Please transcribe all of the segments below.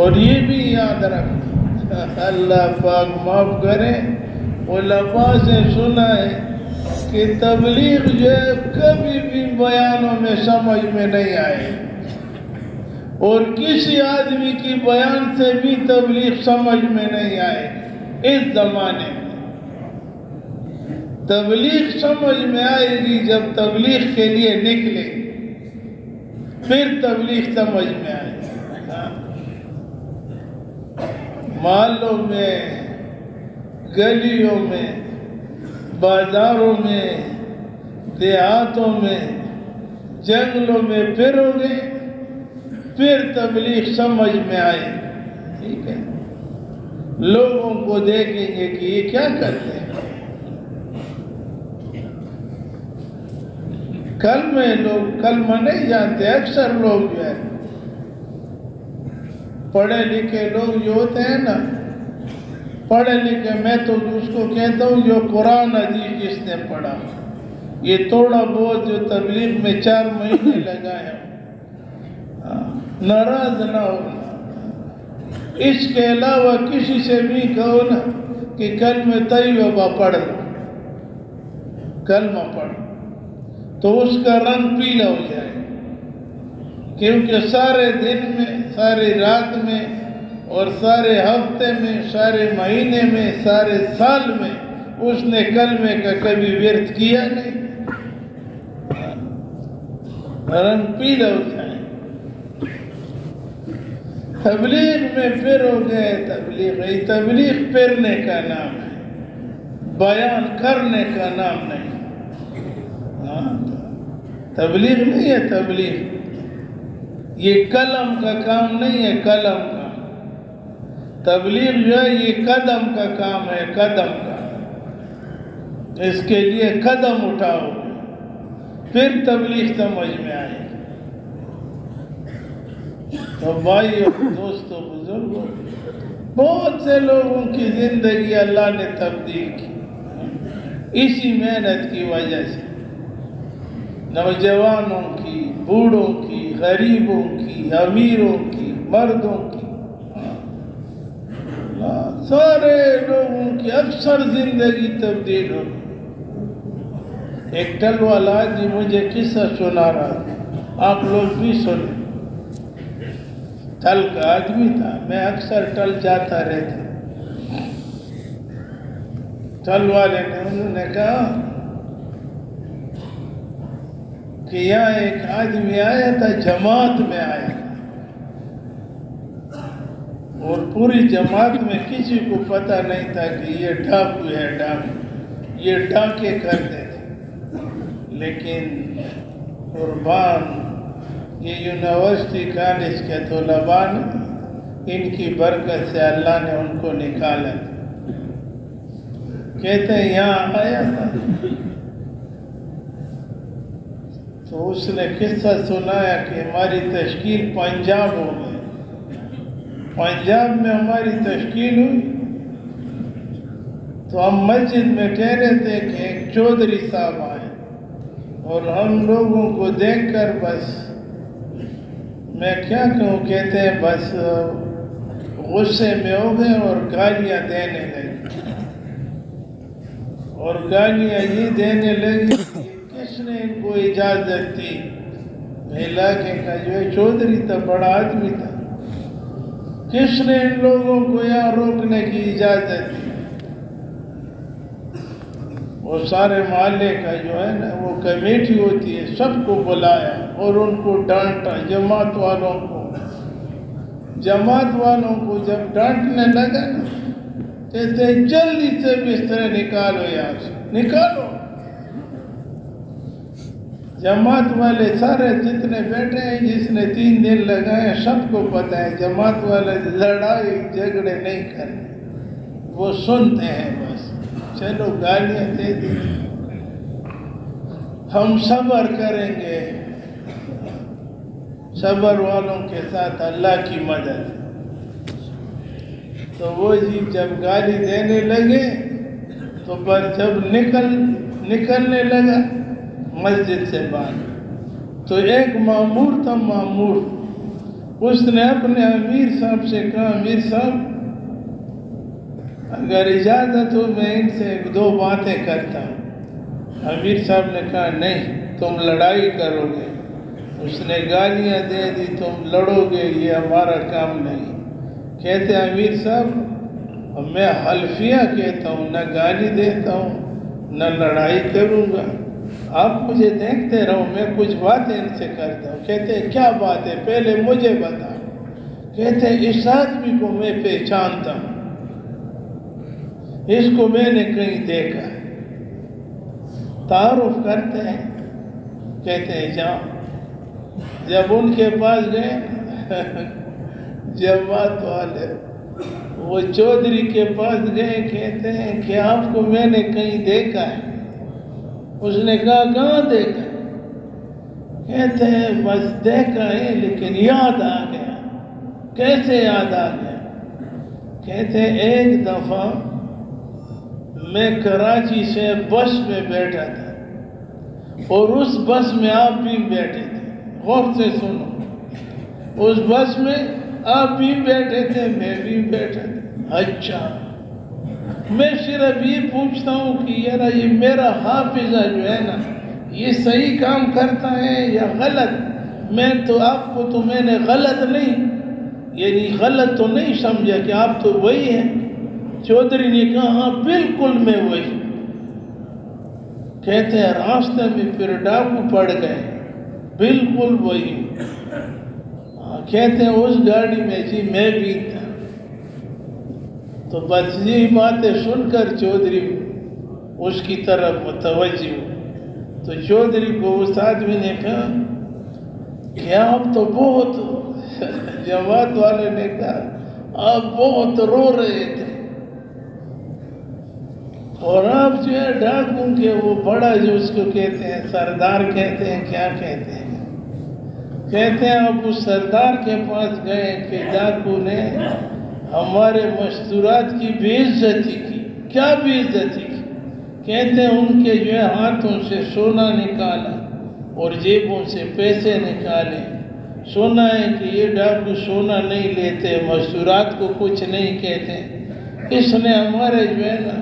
اور یہ بھی یاد رکھ، اللہ پاک معاف کرے، علماء سے سنا ہے کہ تبلیغ جو ہے کبھی بھی بیانوں میں سمجھ میں نہیں آئے، اور کسی آدمی کی بیان سے بھی تبلیغ سمجھ میں نہیں آئے۔ اس زمانے میں تبلیغ سمجھ میں آئے گی جب تبلیغ کے لیے نکلے، پھر تبلیغ سمجھ میں آئے گی۔ محلوں میں، گلیوں میں، بازاروں میں، دیہاتوں میں، جنگلوں میں پھرو گے، پھر تبلیغ سمجھ میں آئے گی۔ ٹھیک ہے، لوگوں کو دیکھیں گے کہ یہ کیا کرتے ہیں۔ کلمہ نہیں جانتے، اکثر لوگ جو ہے پڑھے لکھے لوگ جو ہوتے ہیں نا، پڑھے لکھے، میں تو اس کو کہتا ہوں جو قرآن حدیث جس نے پڑھا، یہ تھوڑا بہت جو تبلیغ میں 4 مہینے لگائے، ناراض نہ ہونا۔ اس کے علاوہ کسی سے بھی کہو نا کہ کلمہ طیبہ پڑھ لو، کلمہ پڑھ، تو اس کا رنگ پیلا ہو جائے، کیونکہ سارے دن میں، ساری رات میں، اور سارے ہفتے میں، سارے مہینے میں، سارے سال میں اس نے کلمے کا کبھی ورد کیا نہیں، رنگ پیلا ہو جائے۔ تبلیغ میں پھر ہو گئے، تبلیغ پھرنے کا نام ہے، بیان کرنے کا نام نہیں۔ تبلیغ نہیں ہے، تبلیغ یہ قلم کا کام نہیں ہے، قلم کا تبلیغ جو ہے یہ قدم کا کام ہے، قدم کا۔ اس کے لیے قدم اٹھاؤ، پھر تبلیغ سمجھ میں آئے۔ تو بھائی اور دوستوں، بزرگوں، بہت سے لوگوں کی زندگی اللہ نے تبدیل کی اسی محنت کی وجہ سے، نوجوانوں کی، بوڑھوں کی، غریبوں کی، امیروں کی، مردوں کی، سارے لوگوں کی اکثر زندگی تبدیل ہو۔ ایک ٹل والا جی مجھے قصہ سنا رہا تھا، آپ لوگ بھی سنیں۔ ٹل کا آدمی تھا، میں اکثر ٹل جاتا رہتا۔ ٹل والے نے انہوں نے کہا کہ یہاں ایک آدمی آیا تھا، جماعت میں آیا تھا، اور پوری جماعت میں کسی کو پتہ نہیں تھا کہ یہ ڈاکو ہے، ڈاکو، یہ ڈاکے کرتے تھے۔ لیکن قربان یہ یونیورسٹی کالج کے طلباء نے، ان کی برکت سے اللہ نے ان کو نکالا تھا۔ کہتے ہیں یہاں آیا تھا تو اس نے قصہ سنایا کہ ہماری تشکیل پنجاب ہو گئی، پنجاب میں ہماری تشکیل ہوئی تو ہم مسجد میں ٹھہرے تھے کہ ایک چودھری صاحب آئے، اور ہم لوگوں کو دیکھ کر بس میں کیا کہوں، کہتے ہیں بس غصے میں ہو گئے اور گالیاں دینے لگے، اور گالیاں یہ دینے لگے کس نے ان کو اجازت دی؟ علاقے کا جو ہے چودھری تھا، بڑا آدمی تھا، کس نے ان لوگوں کو یہاں روکنے کی اجازت دی؟ وہ سارے محلے کا جو ہے نا وہ کمیٹی ہوتی ہے، سب کو بلایا اور ان کو ڈانٹا، جماعت والوں کو جب ڈانٹنے لگا نا، کہتے ہیں جلدی سے بستر نکالو، یہاں سے نکالو۔ جماعت والے سارے جتنے بیٹھے ہیں، جس نے 3 دن لگائے، سب کو پتہ ہے جماعت والے لڑائی جھگڑے نہیں کرتے، وہ سنتے ہیں بس، چلو گالیاں دے دی، ہم صبر کریں گے، صبر والوں کے ساتھ اللہ کی مدد۔ تو وہ جی جب گالی دینے لگے تو پر جب نکلنے لگا مسجد سے باہر، تو ایک مامور تھا، اس نے اپنے امیر صاحب سے کہا امیر صاحب اگر اجازت ہو میں ان سے ایک دو باتیں کرتا ہوں۔ امیر صاحب نے کہا نہیں تم لڑائی کرو گے، اس نے گالیاں دے دی تم لڑو گے یہ ہمارا کام نہیں۔ کہتے امیر صاحب میں حلفیہ کہتا ہوں، نہ گالی دیتا ہوں نہ لڑائی کروں گا، آپ مجھے دیکھتے رہو میں کچھ باتیں ان سے کرتا ہوں۔ کہتے کیا بات ہے پہلے مجھے بتا۔ کہتے اس آدمی کو میں پہچانتا ہوں، اس کو میں نے کہیں دیکھا۔ تعارف کرتے ہیں، کہتے ہیں جاؤ۔ جب ان کے پاس گئے جماعت والے وہ چودھری کے پاس گئے، کہتے ہیں کہ آپ کو میں نے کہیں دیکھا ہے۔ اس نے کہا کہاں دیکھا؟ کہتے ہیں بس دیکھا ہے لیکن یاد آ گیا۔ کیسے یاد آ گیا؟ کہتے ہیں ایک دفعہ میں کراچی سے بس میں بیٹھا تھا اور اس بس میں آپ بھی بیٹھے تھے، غور سے سنو، اس بس میں آپ بھی بیٹھے تھے میں بھی بیٹھا تھا۔ اچھا میں صرف یہ پوچھتا ہوں کہ یار یہ میرا حافظہ جو ہے نا یہ صحیح کام کرتا ہے یا غلط؟ میں تو آپ کو تو میں نے غلط نہیں یعنی غلط تو نہیں سمجھا کہ آپ تو وہی ہیں؟ چودھری نے کہا ہاں بالکل میں وہی۔ کہتے ہیں راستے میں پھر ڈاکو پڑ گئے، بالکل وہی۔ کہتے ہیں اس گاڑی میں جی میں بھی تھا۔ تو بس یہ باتیں سن کر چودھری اس کی طرف متوجہ ہو۔ تو چودھری کو اس آدمی نے کہا کہ آپ تو بہت جماعت والے نے کہا آپ بہت رو رہے تھے اور آپ جو ہے ڈاکو کے وہ بڑا جو اس کو کہتے ہیں سردار کہتے ہیں کیا کہتے ہیں، کہتے ہیں آپ اس سردار کے پاس گئے کہ ڈاکو نے ہمارے مستورات کی بے عزتی کی۔ کیا بے عزتی کی؟ کہتے ہیں ان کے جو ہے ہاتھوں سے سونا نکالا اور جیبوں سے پیسے نکالے۔ سونا ہے کہ یہ ڈاکو سونا نہیں لیتے، مستورات کو کچھ نہیں کہتے۔ اس نے ہمارے جو ہے نا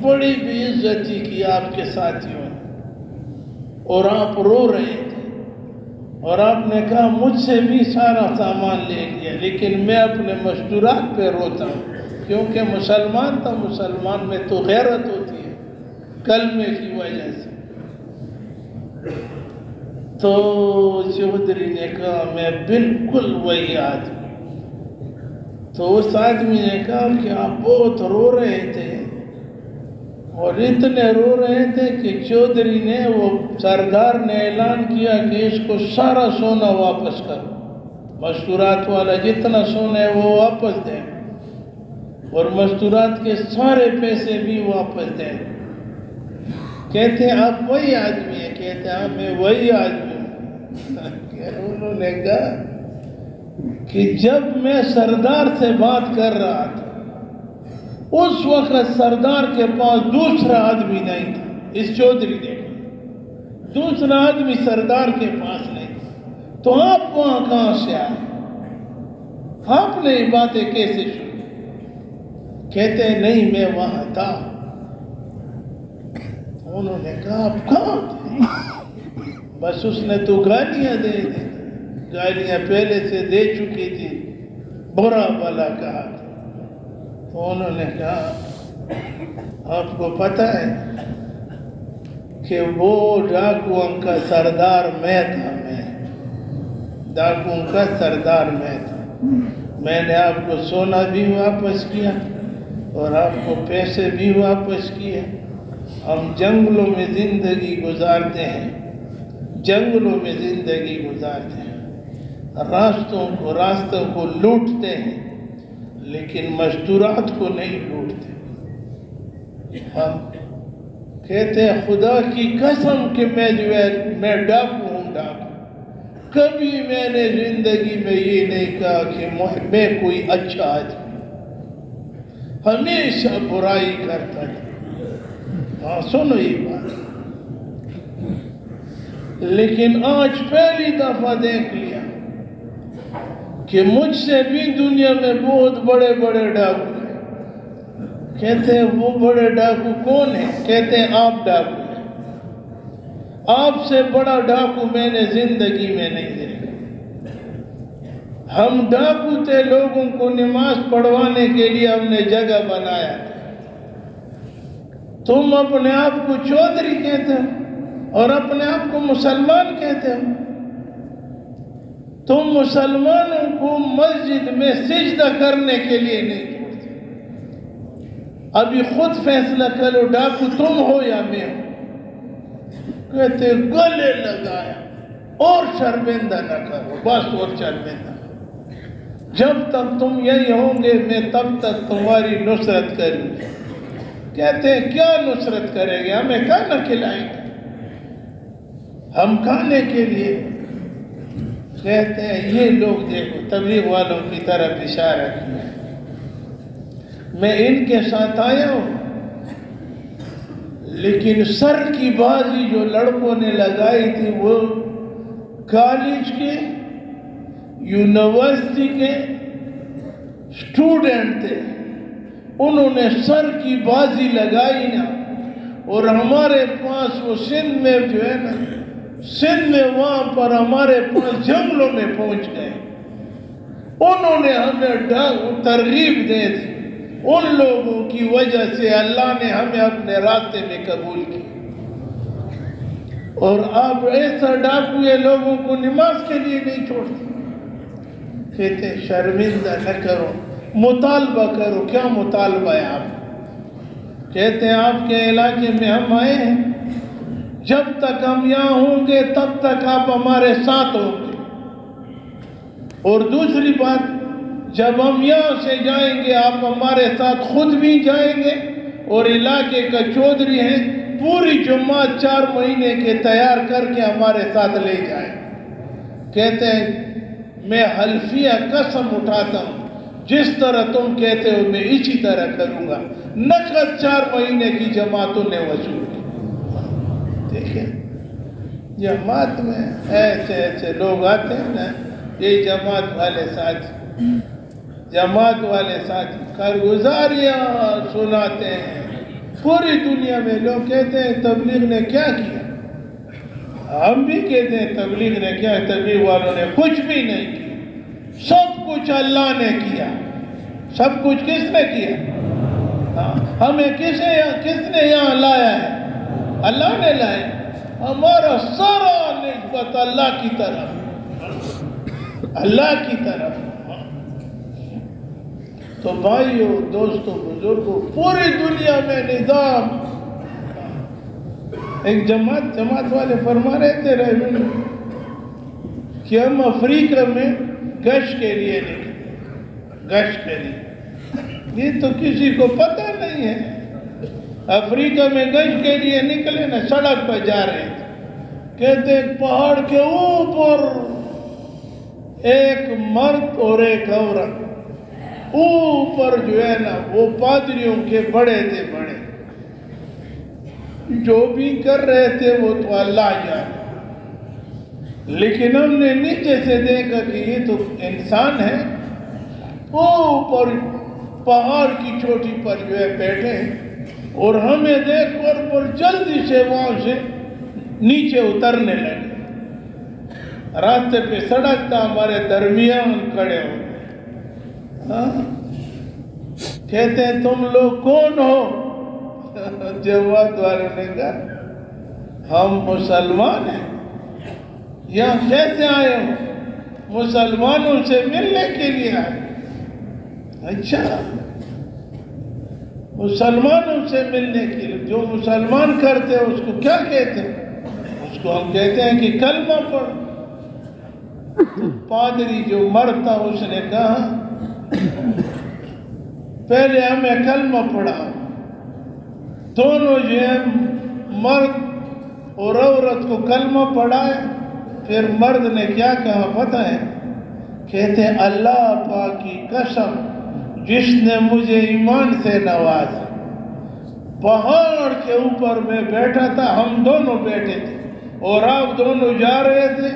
بڑی بے عزتی کی آپ کے ساتھیوں نے اور آپ رو رہے تھے اور آپ نے کہا مجھ سے بھی سارا سامان لے لیا لیکن میں اپنے مستورات پہ روتا ہوں کیونکہ مسلمان تھا، مسلمان میں تو غیرت ہوتی ہے کلمے کی وجہ سے۔ تو چودھری نے کہا میں بالکل وہی آدمی۔ تو اس آدمی نے کہا کہ آپ بہت رو رہے تھے اور اتنے رو رہے تھے کہ چودھری نے وہ سردار نے اعلان کیا کہ اس کو سارا سونا واپس کرو، مستورات والا جتنا سونا ہے وہ واپس دیں اور مستورات کے سارے پیسے بھی واپس دیں۔ کہتے ہیں آپ وہی آدمی ہیں؟ کہتے ہیں میں وہی آدمی ہوں۔ انہوں نے کہا کہ جب میں سردار سے بات کر رہا تھا اس وقت سردار کے پاس دوسرا آدمی نہیں تھا۔ اس چودھری نے کہا دوسرا آدمی سردار کے پاس نہیں تھا، تو آپ وہاں کہاں سے آئے؟ آپ نے یہ باتیں کیسے سنی؟ کہتے ہیں نہیں میں وہاں تھا۔ انہوں نے کہا آپ کہاں تھے؟ بس اس نے تو گالیاں دے دی، گالیاں پہلے سے دے چکی تھی، برا بھلا کہا تھا۔ تو انہوں نے کہا آپ کو پتہ ہے کہ وہ ڈاکوؤں کا سردار میں تھا، ڈاکوؤں کا سردار میں تھا۔ میں نے آپ کو سونا بھی واپس کیا اور آپ کو پیسے بھی واپس کیے۔ ہم جنگلوں میں زندگی گزارتے ہیں، جنگلوں میں زندگی گزارتے ہیں، راستوں کو لوٹتے ہیں لیکن مستورات کو نہیں لوٹتے۔ ہم کہتے ہیں خدا کی قسم کہ میں ڈاکو ہوں، ڈاکو۔ کبھی میں نے زندگی میں یہ نہیں کہا کہ میں کوئی اچھا آدمی، ہمیشہ برائی کرتا تھا۔ ہاں سنو یہ بات، لیکن آج پہلی دفعہ دیکھ لیا کہ مجھ سے بھی دنیا میں بہت بڑے بڑے ڈاکو ہیں۔ کہتے ہیں وہ بڑے ڈاکو کون ہیں؟ کہتے ہیں آپ ڈاکو ہیں، آپ سے بڑا ڈاکو میں نے زندگی میں نہیں دیکھا۔ ہم ڈاکو تھے، لوگوں کو نماز پڑھوانے کے لیے ہم نے جگہ بنایا تھا۔ تم اپنے آپ کو چودھری کہتے ہو اور اپنے آپ کو مسلمان کہتے ہو۔ تم مسلمانوں کو مسجد میں سجدہ کرنے کے لیے نہیں چھوڑتے۔ ابھی خود فیصلہ کرو ڈاکو تم ہو یا میں ہوں۔ کہتے گلے لگایا اور شرمندہ نہ کرو، بس اور شرمندہ۔ جب تک تم یہی ہوں گے میں تب تک تمہاری نصرت کروں گی۔ کہتے ہیں کیا نصرت کریں گے؟ ہمیں کھانا کھلائیں گے، ہم کھانے کے لیے۔ کہتے ہیں یہ لوگ دیکھو تبلیغ والوں کی طرف اشارہ کیا، میں ان کے ساتھ آیا ہوں، لیکن سر کی بازی جو لڑکوں نے لگائی تھی وہ کالج کے یونیورسٹی کے اسٹوڈنٹ تھے، انہوں نے سر کی بازی لگائی نا، اور ہمارے پاس وہ سندھ میں جو ہے نا، سندھ میں وہاں پر ہمارے پاس جنگلوں میں پہنچ گئے۔ انہوں نے ہمیں ترغیب دے دی، ان لوگوں کی وجہ سے اللہ نے ہمیں اپنے راستے میں قبول کی۔ اور آپ ایسا ڈاکو یہ لوگوں کو نماز کے لیے نہیں چھوڑتے۔ کہتے ہیں شرمندہ نہ کرو، مطالبہ کرو۔ کیا مطالبہ ہے آپ؟ کہتے ہیں آپ کے علاقے میں ہم آئے ہیں، جب تک ہم یہاں ہوں گے تب تک آپ ہمارے ساتھ ہوں گے، اور دوسری بات جب ہم یہاں سے جائیں گے آپ ہمارے ساتھ خود بھی جائیں گے، اور علاقے کا چودھری ہیں پوری جماعت 4 مہینے کے تیار کر کے ہمارے ساتھ لے جائیں۔ کہتے ہیں میں حلفیہ قسم اٹھاتا ہوں جس طرح تم کہتے ہو میں اسی طرح کروں گا۔ نقد 4 مہینے کی جماعتوں نے وصول کی۔ دیکھیں جماعت میں ایسے ایسے لوگ آتے ہیں نا، یہ جماعت والے ساتھی کارگزاریاں سناتے ہیں پوری دنیا میں۔ لوگ کہتے ہیں تبلیغ نے کیا کیا، ہم بھی کہتے ہیں تبلیغ نے کیا، تبلیغ والوں نے کچھ بھی نہیں کیا، سب کچھ اللہ نے کیا۔ سب کچھ کس نے کیا؟ ہمیں کس نے یہاں لایا ہے؟ اللہ نے لایا۔ ہمارا سارا نسبت اللہ کی طرف، اللہ کی طرف۔ تو بھائیو، دوستو، بزرگو، پوری دنیا میں نظام۔ ایک جماعت والے فرما رہے تھے کہ ہم افریقہ میں گشت کے لیے نکلے، گشت کے لیے۔ یہ تو کسی کو پتہ نہیں ہے۔ افریقہ میں گشت کے لیے نکلے نا، سڑک پر جا رہے تھے، کہتے ایک پہاڑ کے اوپر ایک مرد اور ایک عورت، اوپر جو ہے نا وہ پادریوں کے بڑے تھے، بڑے جو بھی کر رہے تھے وہ تو اللہ جانے، لیکن ہم نے نیچے سے دیکھا کہ یہ تو انسان ہے، اوپر پہاڑ کی چوٹی پر جو ہے بیٹھے ہیں، اور ہمیں دیکھ کر جلدی سے وہاں سے نیچے اترنے لگے۔ راستے پہ سڑک تھا، ہمارے درمیان کھڑے ہو گئے۔ کہتے ہیں تم لوگ کون ہو؟ جماعت والوں نے کہا ہم مسلمان ہیں۔ یہاں کیسے آئے ہو؟ مسلمانوں سے ملنے کے لیے آئے۔ اچھا، مسلمانوں سے ملنے کے لیے؟ جو مسلمان کرتے ہیں اس کو کیا کہتے ہیں؟ اس کو ہم کہتے ہیں کہ کلمہ پڑھ۔ پادری جو مرد تھا اس نے کہا پہلے ہمیں کلمہ پڑھاؤ۔ دونوں جو ہے مرد اور عورت کو کلمہ پڑھائے۔ پھر مرد نے کیا کہا پتہ ہے؟ کہتے ہیں اللہ پاک کی قسم جس نے مجھے ایمان سے نوازا، پہاڑ کے اوپر میں بیٹھا تھا، ہم دونوں بیٹھے تھے اور آپ دونوں جا رہے تھے،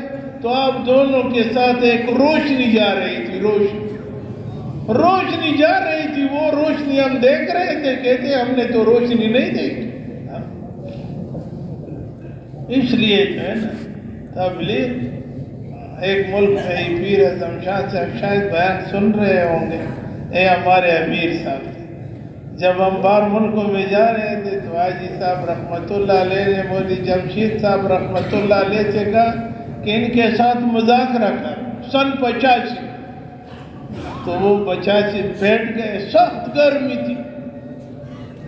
تو آپ دونوں کے ساتھ ایک روشنی جا رہی تھی، روشنی جا رہی تھی، وہ روشنی ہم دیکھ رہے تھے، کہتے ہم نے تو روشنی نہیں دیکھی۔ اس لیے جو ہے نا تبلیغ، ایک ملک میں ہی پیر اعظم شاہ صاحب شاید بیان سن رہے ہوں گے، اے ہمارے امیر صاحب، جب ہم باہر ملکوں میں جا رہے تھے تو حاجی صاحب رحمت اللہ علیہ نے مودی جمشید صاحب رحمت اللہ علیہ سے کہا کہ ان کے ساتھ مذاکرہ کر، سن 85، تو وہ 85 بیٹھ گئے، سخت گرمی تھی،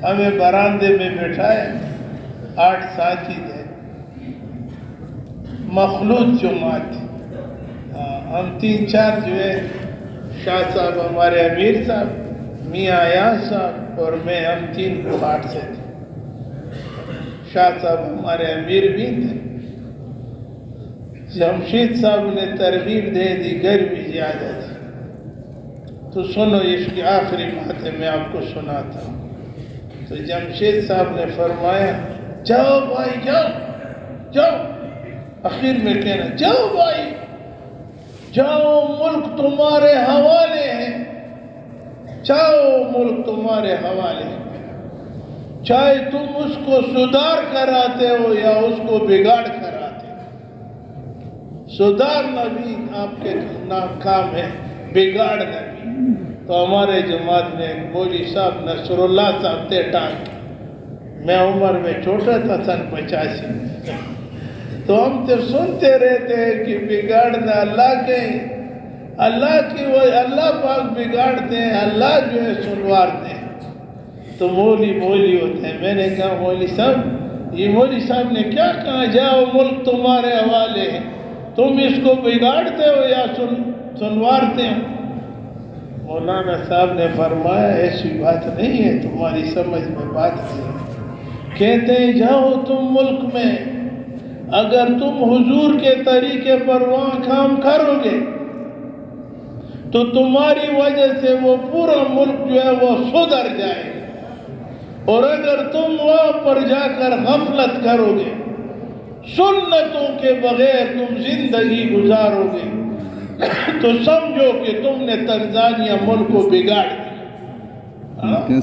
ہمیں براندے میں بٹھایا، 8 ساتھی تھے، مخلوط جماعت تھی، ہم 3-4 جو ہے، شاہ صاحب ہمارے امیر صاحب، میاں ایاز صاحب اور میں، ہم 3 گھاٹ سے تھے، شاہ صاحب ہمارے امیر بھی تھے۔ جمشید صاحب نے ترغیب دے دی، گرمی زیادہ تھی، تو سنو اس کی آخری باتیں میں آپ کو سناتا ہوں۔ تو جمشید صاحب نے فرمایا جاؤ بھائی جاؤ جاؤ، آخر میں کہنا جاؤ بھائی جاؤ، ملک تمہارے حوالے ہے، جاؤ ملک تمہارے حوالے ہے، چاہے تم اس کو سدھار کراتے ہو یا اس کو بگاڑ کراتے ہو، سدھارنا بھی آپ کے کام ہے، بگاڑنا بھی۔ تو ہمارے جماعت میں ایک مولوی صاحب نصر اللہ صاحب تھے ٹانک، میں عمر میں چھوٹا تھا، سن 85 میں، تو ہم تو سنتے رہتے ہیں کہ بگاڑنا اللہ کے، اللہ کی وہ اللہ پاک بگاڑتے ہیں، اللہ جو ہے سنوارتے ہیں۔ تو مولوی ہوتے ہیں، میں نے کہا مولوی صاحب، یہ مولوی صاحب نے کیا کہا، جاؤ ملک تمہارے حوالے ہے، تم اس کو بگاڑتے ہو یا سنوارتے ہو؟ مولانا صاحب نے فرمایا ایسی بات نہیں ہے، تمہاری سمجھ میں بات نہیں ہے، کہتے ہیں جاؤ تم ملک میں، اگر تم حضور کے طریقے پر وہاں کام کرو گے تو تمہاری وجہ سے وہ پورا ملک جو ہے وہ سدھر جائے گا، اور اگر تم وہاں پر جا کر غفلت کرو گے، سنتوں کے بغیر تم زندگی گزارو گے، تو سمجھو کہ تم نے تنزانیہ ملک کو بگاڑ دیا۔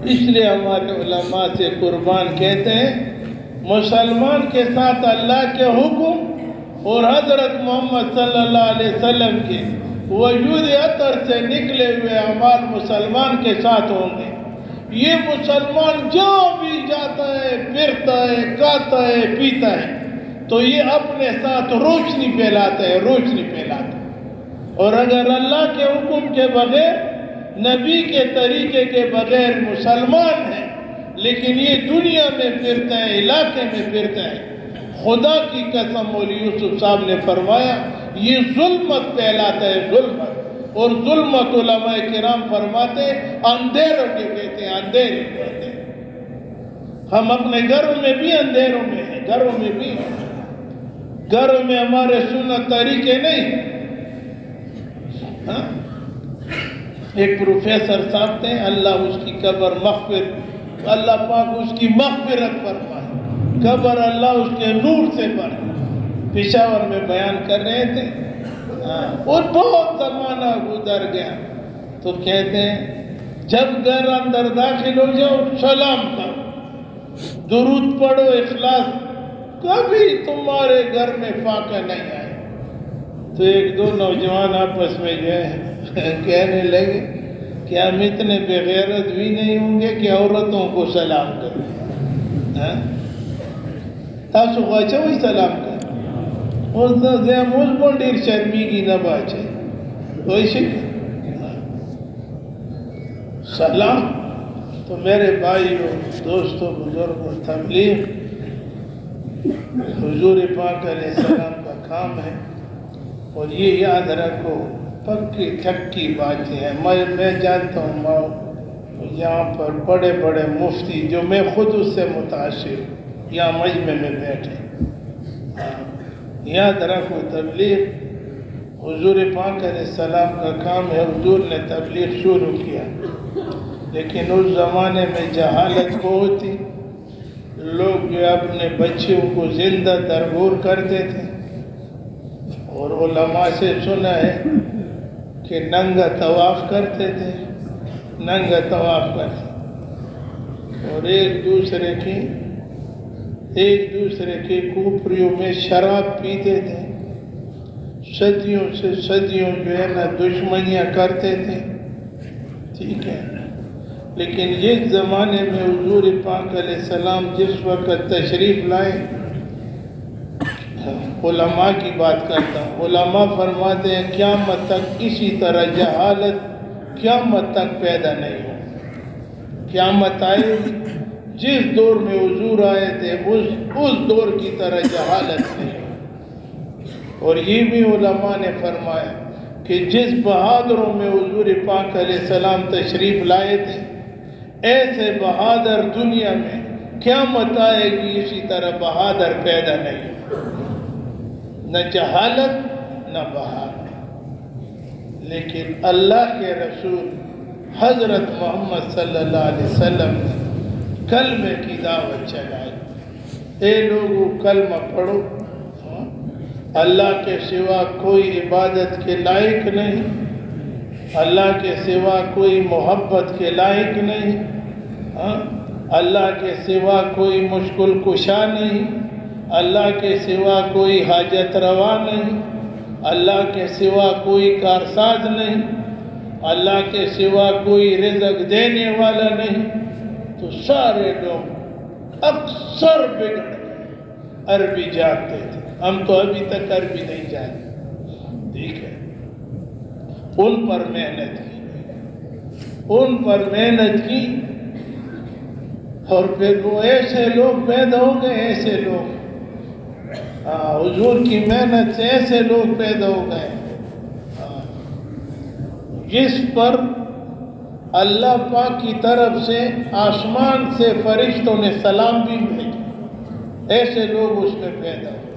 اس لیے ہمارے علماء سے قربان کہتے ہیں، مسلمان کے ساتھ اللہ کے حکم اور حضرت محمد صلی اللہ علیہ وسلم کے وجود اطہر سے نکلے ہوئے اعمال مسلمان کے ساتھ ہوں گے۔ یہ مسلمان جہاں بھی جاتا ہے، پھرتا ہے، کھاتا ہے، پیتا ہے، تو یہ اپنے ساتھ روشنی پھیلاتا ہے، اور اگر اللہ کے حکم کے بغیر، نبی کے طریقے کے بغیر مسلمان ہے لیکن یہ دنیا میں پھرتا ہے، علاقے میں پھرتا ہے، خدا کی قسم مولوی یوسف صاحب نے فرمایا یہ ظلمت پھیلاتا ہے، ظلمت، اور ظلمت علماء کرام فرماتے اندھیروں کے کہتے ہیں، اندھیرے کہتے ہیں۔ ہم اپنے گھروں میں بھی اندھیروں میں ہیں، گھروں میں ہمارے سنت طریقے نہیں۔ ایک پروفیسر صاحب تھے، اللہ اس کی قبر اللہ پاک اس کی مغفرت فرمائے، قبر اللہ اس کے نور سے بھرے، پشاور میں بیان کر رہے تھے، اور بہت زمانہ گزر گیا، تو کہتے ہیں جب گھر اندر داخل ہو جاؤ سلام کرو، درود پڑھو، اخلاص، کبھی تمہارے گھر میں فاقہ نہیں آئے۔ تو 1-2 نوجوان آپس میں جو ہے کہنے لگے کہ ہم اتنے بے غیرت بھی نہیں ہوں گے کہ عورتوں کو سلام کریں، تاسو غاچا ہوئی سلام کریں، اور زیموز بندیر شرمیگی نباچے، ویسے سلام۔ تو میرے بھائیوں، دوستوں، بزرگوں، تبلیغ حضور پاک علیہ السلام کا کام ہے، اور یہ یاد رکھو، پکی تھکی باتیں ہیں۔ میں جانتا ہوں یہاں پر بڑے بڑے مفتی جو میں خود اس سے متاثر، یہاں مجمع میں بیٹھے، یاد رکھو تبلیغ حضور پاک علیہ السلام کا کام ہے، حضور نے تبلیغ شروع کیا، لیکن اس زمانے میں جہالت بہت تھی، لوگ جو اپنے بچوں کو زندہ درگور کرتے تھے، اور علماء سے سنا ہے کہ ننگا طواف کرتے تھے، ننگا طواف کرتے اور ایک دوسرے کی کوپریوں میں شراب پیتے تھے، صدیوں سے صدیوں جو ہے نا دشمنیاں کرتے تھے، ٹھیک ہے۔ لیکن جس زمانے میں حضور پاک علیہ السلام جس وقت تشریف لائے، علماء کی بات کرتا ہوں، علماء فرماتے ہیں قیامت تک اسی طرح جہالت قیامت تک پیدا نہیں ہو، قیامت آئے جس دور میں حضور آئے تھے اس دور کی طرح جہالت نہیں ہو۔ اور یہ بھی علماء نے فرمایا کہ جس بہادروں میں حضور پاک علیہ السلام تشریف لائے تھے، ایسے بہادر دنیا میں قیامت آئے گی اسی طرح بہادر پیدا نہیں ہو، نہ جہالت نہ بہادر۔ لیکن اللہ کے رسول حضرت محمد صلی اللہ علیہ وسلم نے کلمے کی دعوت چلائی، اے لوگوں کلمہ پڑھو، اللہ کے سوا کوئی عبادت کے لائق نہیں، اللہ کے سوا کوئی محبت کے لائق نہیں، اللہ کے سوا کوئی مشکل کشا نہیں، اللہ کے سوا کوئی حاجت روا نہیں، اللہ کے سوا کوئی کارساز نہیں، اللہ کے سوا کوئی رزق دینے والا نہیں۔ تو سارے لوگ اکثر بگڑ گئے، عربی جانتے تھے، ہم تو ابھی تک عربی نہیں جانتے، ٹھیک ہے۔ ان پر محنت کی اور پھر وہ ایسے لوگ پیدا ہو گئے، ایسے لوگ حضور کی محنت سے ایسے لوگ پیدا ہو گئے جس پر اللہ پاک کی طرف سے آسمان سے فرشتوں نے سلام بھی بھیجے، ایسے لوگ اس میں پیدا ہوئے۔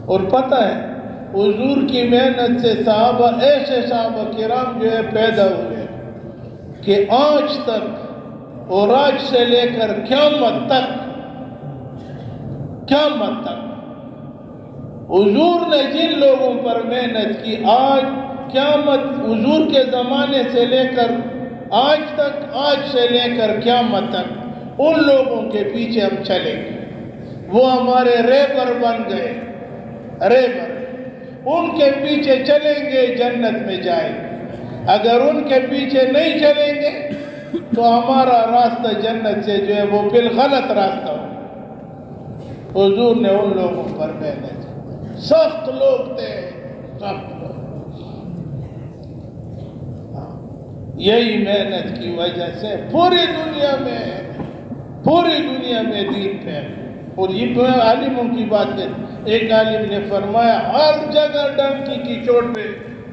اور پتہ ہے حضور کی محنت سے ایسے صحابہ کرام جو ہے پیدا ہوئے کہ آج تک اور آج سے لے کر قیامت تک حضور نے جن لوگوں پر محنت کی، آج قیامت حضور کے زمانے سے لے کر آج سے لے کر قیامت تک ان لوگوں کے پیچھے ہم چلیں گے، وہ ہمارے ریبر بن گئے، ریبر، ان کے پیچھے چلیں گے جنت میں جائیں گے، اگر ان کے پیچھے نہیں چلیں گے تو ہمارا راستہ جنت سے جو ہے وہ بالغلط راستہ ہو۔ حضور نے ان لوگوں پر محنت، سخت لوگ تھے، سخت لوگ، یہی محنت کی وجہ سے پوری دنیا میں دین پھیل۔ اور یہ تو عالموں کی بات ہے، ایک عالم نے فرمایا ہر جگہ ڈنکی کی چوٹ پہ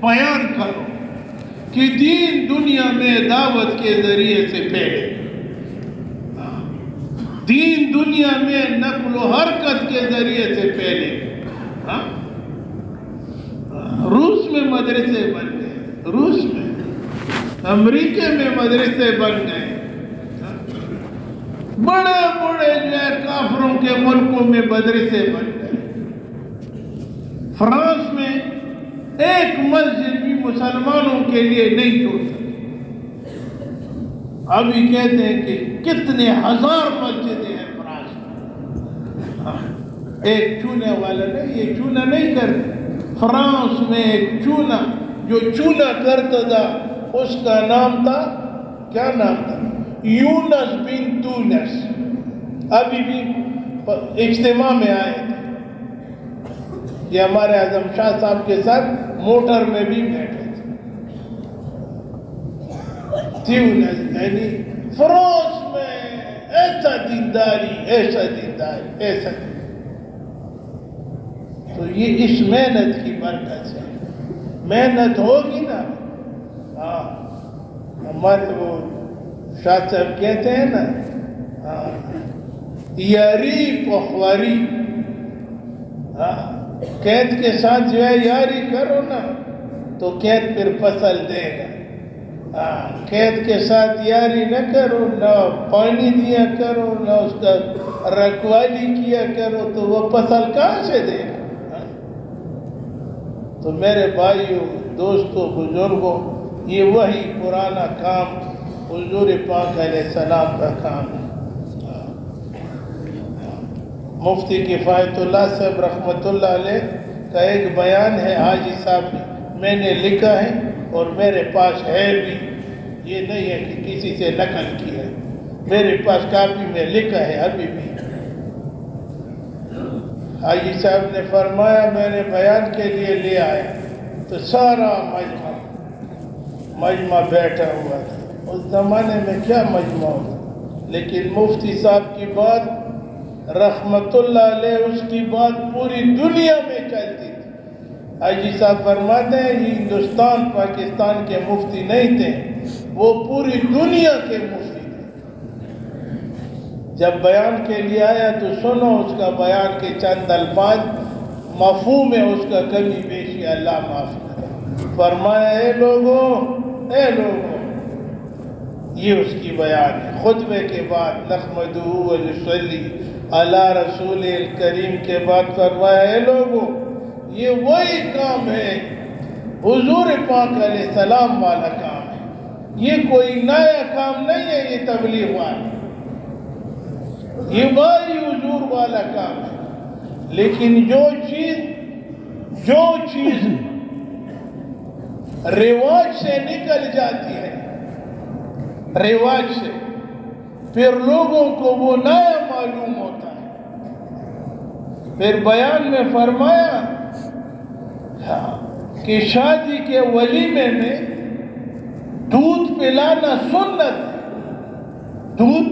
بیان کرو کہ دین دنیا میں دعوت کے ذریعے سے پھیلے، دین دنیا میں نقل و حرکت کے ذریعے سے پھیلے۔ روس میں مدرسے بن گئے، روس میں، امریکہ میں مدرسے بن گئے، بڑے بڑے جو ہے کافروں کے ملکوں میں مدرسے بن گئے۔ فرانس میں ایک مسجد بھی مسلمانوں کے لیے نہیں چھوڑ سکتے، ابھی کہتے ہیں کہ کتنے ہزار مسجدیں ہیں فرانس میں، ایک چونے والا نہیں، یہ چونا نہیں کرتے۔ فرانس میں ایک چونا جو چونا کرتا تھا اس کا نام تھا، کیا نام تھا؟ یونس بن تونس، ابھی بھی اجتماع میں آئے تھے، یہ ہمارے اعظم شاہ صاحب کے ساتھ موٹر میں بھی بیٹھے تھے۔ تیونس یعنی فرانس میں ایسا دینداری، ایسا دینداری، ایسا دینداری۔ تو یہ اس محنت کی برکت سے، محنت ہوگی نا، ہمارے وہ شاہ صاحب کہتے ہیں نا، یاری پخواری، قید کے ساتھ جو ہے یاری کرو نا تو قید پھر فصل دے گا، قید کے ساتھ یاری نہ کرو، نہ پانی دیا کرو، نہ اس کا رکھوالی کیا کرو تو وہ فصل کہاں سے دے گا؟ تو میرے بھائیوں، دوستوں، بزرگوں، یہ وہی پرانا کام حضور پاک علیہ السلام کا کام ہے۔ مفتی کفایت اللہ صاحب رحمۃ اللہ علیہ کا ایک بیان ہے، حاجی صاحب نے، میں نے لکھا ہے اور میرے پاس ہے بھی، یہ نہیں ہے کہ کسی سے نقل کیا ہے، میرے پاس کاپی میں لکھا ہے ابھی بھی۔ حاجی صاحب نے فرمایا میں نے بیان کے لیے لے آیا تو سارا مجمع بیٹھا ہوا تھا۔ اس زمانے میں کیا مجمع ہوتا، لیکن مفتی صاحب کی بات رحمت اللہ علیہ، اس کی بات پوری دنیا میں چلتی تھی۔ حاجی صاحب فرماتے ہیں یہ ہندوستان پاکستان کے مفتی نہیں تھے، وہ پوری دنیا کے مفتی تھے۔ جب بیان کے لیے آیا تو سنو اس کا بیان کے چند الفاظ، مفہوم ہے اس کا کمی بیشی اللہ معاف کرے۔ فرمایا اے لوگوں، یہ اس کی بیان ہے۔ خطبے کے بعد نحمدہ و نصلی علی رسول الکریم کے بعد فرمایا اے لوگوں، یہ وہی کام ہے حضور پاک علیہ السلام والا کام ہے، یہ کوئی نیا کام نہیں ہے، یہ تبلیغ والا، یہ وہی حضور والا کام ہے۔ لیکن جو چیز رواج سے نکل جاتی ہے، رواج سے، پھر لوگوں کو وہ نیا معلوم ہوتا ہے۔ پھر بیان میں فرمایا کہ شادی کے ولیمے میں دودھ پلانا سنت ہے، دودھ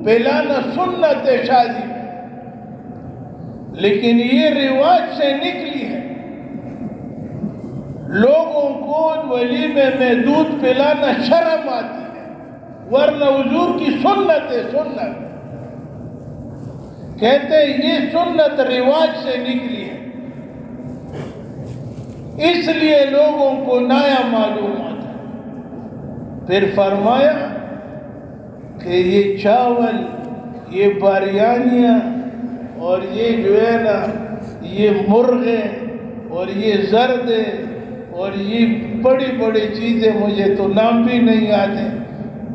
پلانا سنت ہے شادی میں، لیکن یہ رواج سے نکلی ہے۔ لوگوں کو ولیمے میں دودھ پلانا شرم آتی ہے، ورنہ حضور کی سنت ہے، سنت کہتے ہیں یہ سنت رواج سے نکلی ہے، اس لیے لوگوں کو نیا معلوم ہوتا ہے۔ پھر فرمایا کہ یہ چاول، یہ بریانیاں اور یہ جو ہے نا یہ مرغے اور یہ زردے اور یہ بڑی بڑی چیزیں، مجھے تو نام بھی نہیں آتے،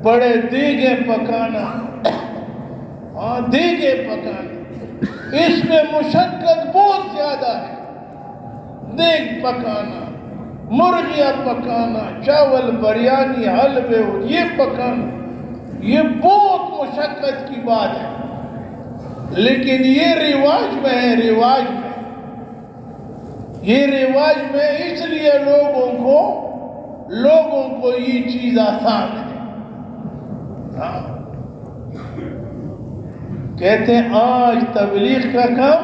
بڑے دیگے پکانا، دیگے پکانا، اس میں مشقت بہت زیادہ ہے۔ دیگ پکانا، مرغیاں پکانا، چاول، بریانی، حلوے اور یہ پکانا، یہ بہت مشقت کی بات ہے، لیکن یہ رواج میں ہے، رواج میں، یہ رواج میں، اس لیے لوگوں کو یہ چیز آسان ہے۔ کہتے ہیں آج تبلیغ کا کام،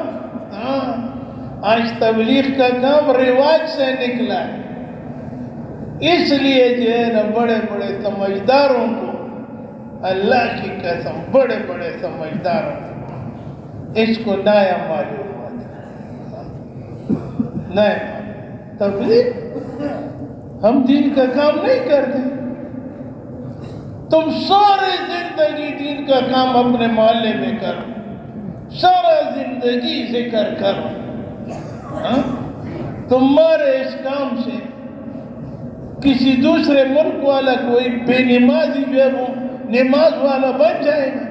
آج تبلیغ کا کام رواج سے نکلا ہے، اس لیے جو ہے نا بڑے بڑے سمجھداروں کو، اللہ کی قسم بڑے بڑے سمجھداروں کو اس کو نیا معلوم ہوتا ہے، نیا تبلیغ، ہم دین کا کام نہیں کرتے، تم ساری زندگی دین کا کام اپنے محلے میں کرو، سارا زندگی ذکر کرو، تمہارے اس کام سے کسی دوسرے ملک والا کوئی بے نمازی جو ہے وہ نماز والا بن جائے گا۔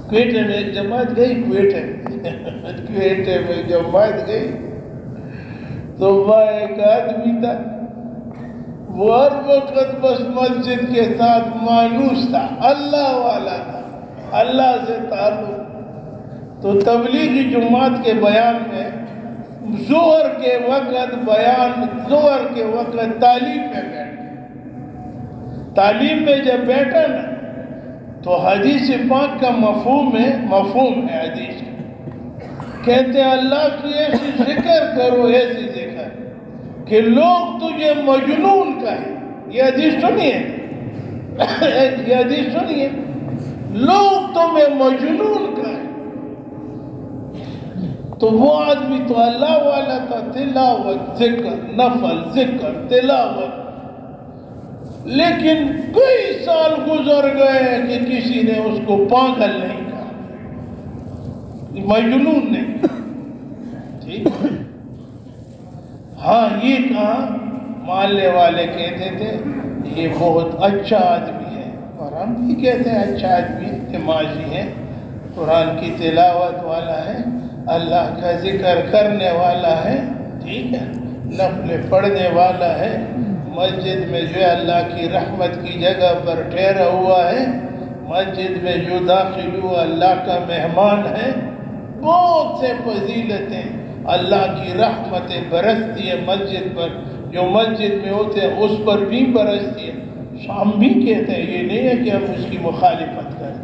کوئٹے میں ایک جماعت گئی، کوئٹے میں جماعت گئی تو وہاں ایک آدمی تھا، وہ ہر وقت بس مسجد کے ساتھ مانوس تھا، اللہ والا تھا، اللہ سے تعلق۔ تو تبلیغی جماعت کے بیان میں ظہر کے وقت تعلیم میں بیٹھا، تعلیم میں جب بیٹھا نا تو حدیث پاک کا مفہوم ہے حدیث کا، کہتے ہیں اللہ کی ایسی ذکر کرو، ایسی ذکر کہ لوگ تجھے مجنون کہیں۔ یہ حدیث سنیے، یہ حدیث سنیے، لوگ تمہیں مجنون کہیں۔ تو وہ آدمی تو اللہ والا تھا، تلاوت، ذکر، نفل، ذکر، تلاوت، لیکن کئی سال گزر گئے کہ کسی نے اس کو پاگل نہیں کہا، مجنون نہیں، ٹھیک ہے۔ ہاں یہ کہا محلے والے کہتے تھے یہ بہت اچھا آدمی ہے، اور ہم بھی کہتے ہیں اچھا آدمی ہے، نمازی ہے، قرآن کی تلاوت والا ہے، اللہ کا ذکر کرنے والا ہے، ٹھیک ہے، نفل پڑھنے والا ہے، مسجد میں جو ہے اللہ کی رحمت کی جگہ پر ٹھہرا ہوا ہے، مسجد میں جو داخل ہوا اللہ کا مہمان ہے، بہت سے فضیلتیں، اللہ کی رحمتیں برستی ہے مسجد پر، جو مسجد میں ہوتے ہیں اس پر بھی برستی ہے۔ ہم بھی کہتے ہیں، یہ نہیں ہے کہ ہم اس کی مخالفت کریں،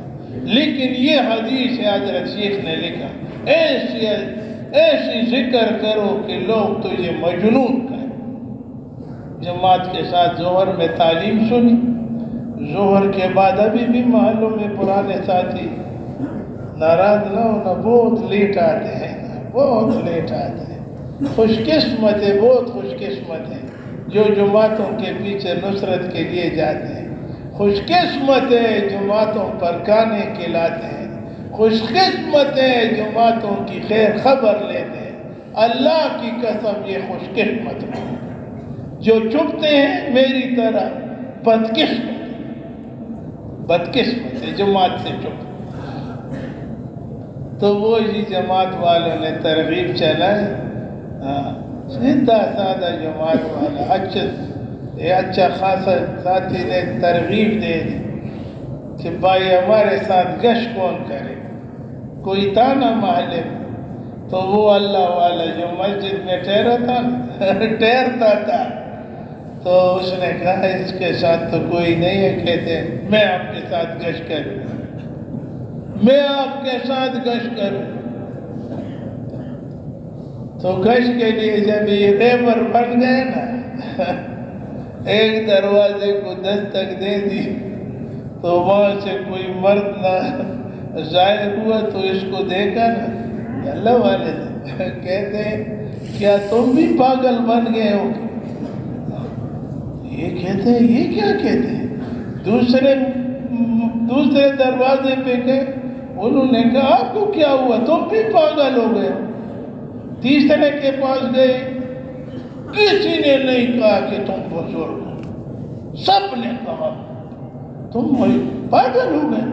لیکن یہ حدیث حضرت شیخ نے لکھا، ایسی ذکر کرو کہ لوگ تجھے مجنون کریں۔ جماعت کے ساتھ ظہر میں تعلیم سنی، ظہر کے بعد ابھی بھی محلوں میں پرانے ساتھی ناراض نہ ہونا، بہت لیٹ آتے ہیں، بہت لیٹ آتے ہیں، خوش قسمت ہے، بہت خوش قسمت ہے جو جماعتوں کے پیچھے نصرت کے لیے جاتے ہیں، خوش قسمت ہے جماعتوں پر گانے کھلاتے ہیں، خوش قسمت ہے جماعتوں کی خیر خبر لیتے ہیں، اللہ کی قسم یہ خوش قسمت ہے۔ جو چھپتے ہیں میری طرح بدقسمت ہے جماعت سے چھپ۔ تو وہ ہی جماعت والوں نے ترغیب چلائی، سیدھا سادہ جماعت والا اچھا خاصا ساتھی نے ترغیب دے دی کہ بھائی ہمارے ساتھ گشت کون کرے، کوئی تھا نا محلے میں، تو وہ اللہ والا جو مسجد میں ٹھہرتا تھا، تو اس نے کہا اس کے ساتھ تو کوئی نہیں ہے، کہتے میں آپ کے ساتھ گشت کروں، میں آپ کے ساتھ گشت کروں۔ تو گشت کے لیے جب یہ ریبر بن گئے نا، ایک دروازے کو دستک دے دی تو وہاں سے کوئی مرد نہ ظاہر ہوا، تو اس کو دیکھا نا اللہ والے کہتے ہیں کیا تم بھی پاگل بن گئے ہو؟ یہ کہتے ہیں یہ کیا کہتے ہیں؟ دوسرے دروازے پہ گئے، انہوں نے کہا آپ کو کیا ہوا، تم بھی پاگل ہو گئے۔ تیسرے کے پاس گئے، کسی نے نہیں کہا کہ تم بزرگ ہو، سب نے کہا تم پاگل ہو گئے۔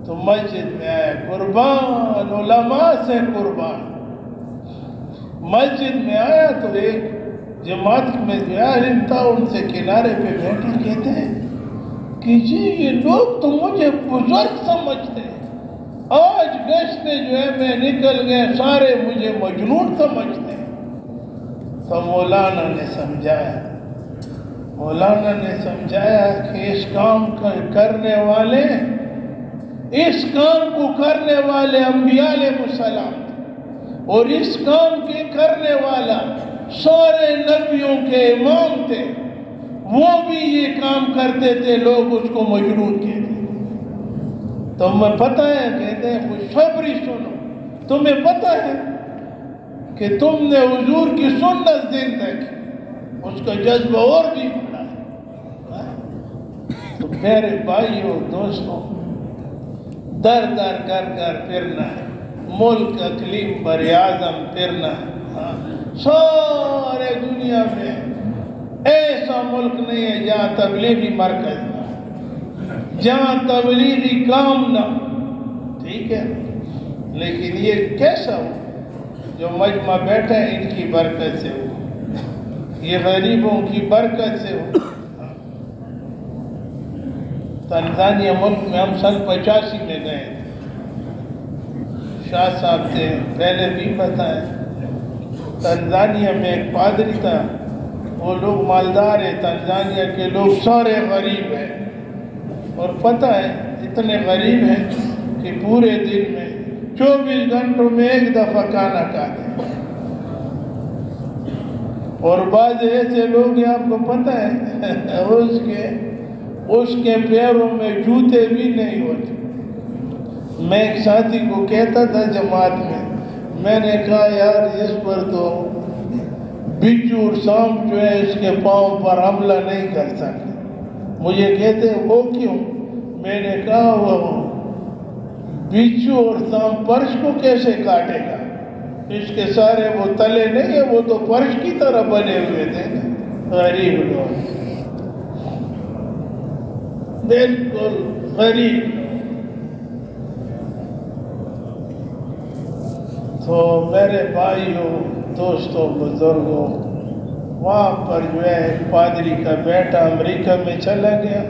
تو مسجد میں آیا، قربان علماء سے قربان، مسجد میں آیا تو ایک جماعت میں عالم تھا، ان سے کنارے پہ بیٹھے، کہتے ہیں کہ جی یہ لوگ تو مجھے بزرگ سمجھتے ہیں، آج گشت میں جو ہے میں نکل گئے، سارے مجھے مجنون سمجھتے ہیں۔ تو مولانا نے سمجھایا کہ اس کام کو کرنے والے انبیاء علیہ السلام تھے، اور اس کام کے کرنے والا سارے نبیوں کے امام تھے، وہ بھی یہ کام کرتے تھے، لوگ اس کو مجنون کہتے ہیں۔ تمہیں پتہ ہے، کہتے ہیں خوشخبری سنو، تمہیں پتہ ہے کہ تم نے حضور کی سنت زندہ کی، اس کا جذبہ اور بھی بڑا ہے۔ تو میرے بھائیوں دوستوں، در در کر پھرنا ہے، ملک اقلیم بر اعظم پھرنا ہے، سارے دنیا میں ایسا ملک نہیں ہے جہاں تبلیغی مرکز نہ، جہاں تبلیغی کام نہ، ٹھیک ہے، لیکن یہ کیسا ہو؟ جو مجمع بیٹھا ہے ان کی برکت سے ہو، یہ غریبوں کی برکت سے ہو۔ تنزانیہ ملک میں ہم سن 85 میں گئے تھے، شاہ صاحب تھے، پہلے بھی بتائیں، تنزانیہ میں ایک پادری تھا، وہ لوگ مالدار ہیں، تنزانیہ کے لوگ سارے غریب ہیں، اور پتہ ہے اتنے غریب ہیں کہ پورے دن میں 24 گھنٹوں میں ایک دفعہ کھانا کھاتے ہیں، اور بعض ایسے لوگ ہیں آپ کو پتہ ہے اس کے پیروں میں جوتے بھی نہیں ہوتے۔ میں ایک ساتھی کو کہتا تھا جماعت میں نے کہا یار اس پر تو بچھو اور سانپ جو ہے اس کے پاؤں پر حملہ نہیں کر سکتے۔ مجھے کہتے وہ کیوں؟ میں نے کہا وہ بچھو اور سانپ فرش کو کیسے کاٹے گا؟ اس کے سارے وہ تلے نہیں ہیں، وہ تو فرش کی طرح بنے ہوئے تھے نا، غریب لوگ، بالکل غریب۔ تو میرے بھائیوں، دوستوں، بزرگوں، وہاں پر جو ہے ایک پادری کا بیٹا امریکہ میں چلا گیا،